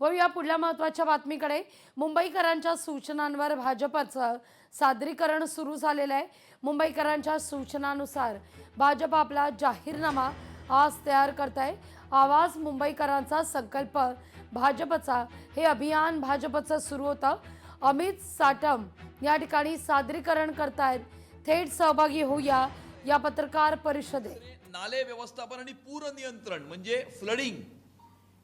वळूया पुढल्या महत्त्वाच्या बातमीकडे। मुंबईकरांच्या सूचनांवर भाजपचं सादरीकरण सुरू झालेलं आहे। मुंबईकरांच्या सूचनानुसार भाजप आपला जाहीरनामा आज तयार करत आहे। आवाज मुंबईकरांचा संकल्प भाजपचा हे अभियान भाजपचं सुरू होतं। अमित साटम या ठिकाणी सादरीकरण करतायत। थेट सहभागी होऊया या पत्रकार परिषदेत। नाले व्यवस्थापन आणि पूर नियंत्रण म्हणजे फ्लडिंग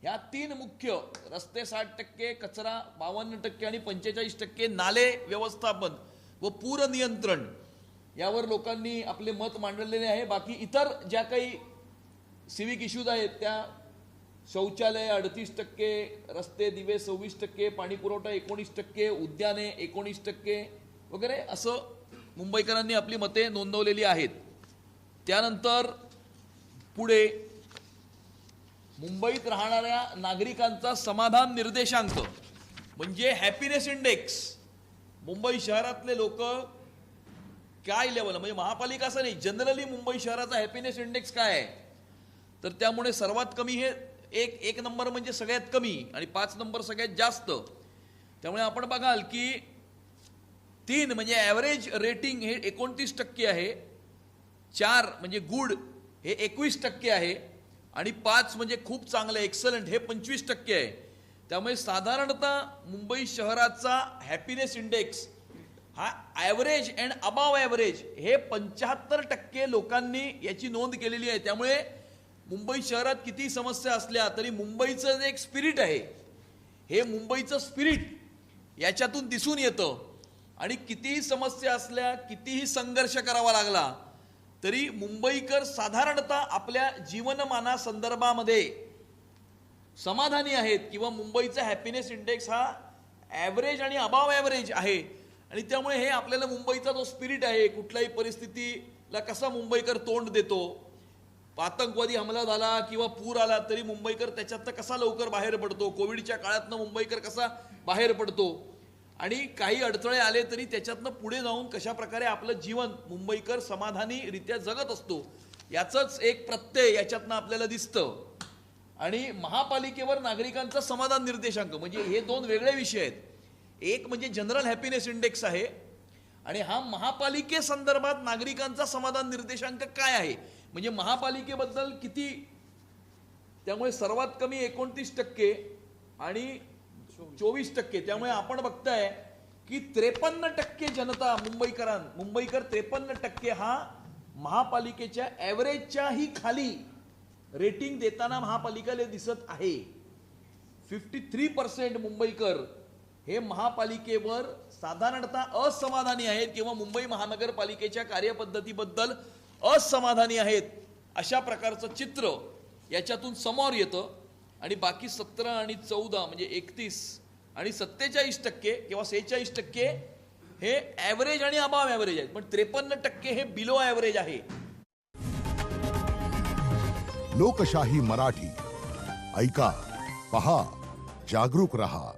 या तीन मुख्य रस्ते 60%, कचरा 52% आणि 45% नाले व्यवस्थापन व पूर नियंत्रण यावर लोकांनी आपले मत मांडलेले आहे। बाकी इतर ज्या काही सिविक इश्यूज आहेत त्या शौचालय 38%, रस्ते दिवे 26%, पाणी पुरवठा 19%, उद्याने 19% वगैरे असं मुंबईकरांनी आपली मते नोंदवलेली आहेत। त्यानंतर पुढे मुंबईत राहणाऱ्या नागरिकांचा समाधान निर्देशांक म्हणजे हॅपीनेस इंडेक्स। मुंबई शहरातले लोक काय लेवल म्हणजे महापालिका असं नाही, जनरली मुंबई शहराचा हॅपीनेस इंडेक्स काय आहे तर त्यामुळे सर्वात कमी हे एक नंबर म्हणजे सगळ्यात कमी आणि 5 नंबर सगळ्यात जास्त। त्यामुळे आपण बघाल की 3 म्हणजे ॲव्हरेज रेटिंग हे 29% आहे, 4 म्हणजे गुड हे 21% आहे आणि 5 म्हणजे खूप चांगलं एक्सलंट हे 25% आहे। त्यामुळे साधारणतः मुंबई शहराचा हॅपीनेस इंडेक्स हा ॲव्हरेज अँड अबाव ॲव्हरेज हे 75% लोकांनी याची नोंद केलेली आहे। त्यामुळे मुंबई शहरात किती समस्या असल्या तरी मुंबईचं जे एक स्पिरिट आहे हे मुंबईचं स्पिरिट याच्यातून दिसून येतं आणि कितीही समस्या असल्या कितीही संघर्ष करावा लागला तरी मुंबईकर साधारणतः आपल्या जीवनमाना संदर्भामध्ये समाधानी आहेत किंवा मुंबईचा हॅपीनेस इंडेक्स हा ॲव्हरेज आणि अबाव ॲव्हरेज आहे। आणि त्यामुळे हे आपल्याला मुंबईचा जो स्पिरिट आहे कुठल्याही परिस्थितीला कसा मुंबईकर तोंड देतो, आतंकवादी हमला झाला किंवा पूर आला तरी मुंबईकर त्याच्यातनं कसा लवकर बाहेर पडतो, कोविडच्या काळातनं मुंबईकर कसा बाहेर पडतो आणि काही अडथळे आले तरी त्याच्यातनं पुढे जाऊन कशा प्रकारे आपलं जीवन मुंबईकर समाधानीरित्या जगत असतो याचंच एक प्रत्यय याच्यातनं आपल्याला दिसतं। आणि महापालिकेवर नागरिकांचा समाधान निर्देशांक म्हणजे हे 2 वेगळे विषय आहेत। एक म्हणजे जनरल हॅपीनेस इंडेक्स आहे आणि हा महापालिकेसंदर्भात नागरिकांचा समाधान निर्देशांक काय आहे म्हणजे महापालिकेबद्दल किती। त्यामुळे सर्वात कमी 29% आणि 24%। त्यामुळे आपण बघताय की 53% जनता मुंबईकर 53% हा महापालिकेच्या ॲव्हरेजच्याही खाली रेटिंग देताना महापालिकेला दिसत आहे। 53% मुंबईकर हे महापालिकेवर साधारणतः असमाधानी आहेत किंवा मुंबई महानगरपालिकेच्या कार्यपद्धतीबद्दल असमाधानी आहेत अशा प्रकारचं चित्र याच्यातून समोर येतं। आणि बाकी 17 आणि 14 म्हणजे 31 आणि 47% किंवा 46% हे ॲव्हरेज आणि अबाव ॲव्हरेज आहेत, पण 53% हे बिलो ॲव्हरेज आहे। लोकशाही मराठी ऐका, पहा, जागरूक रहा।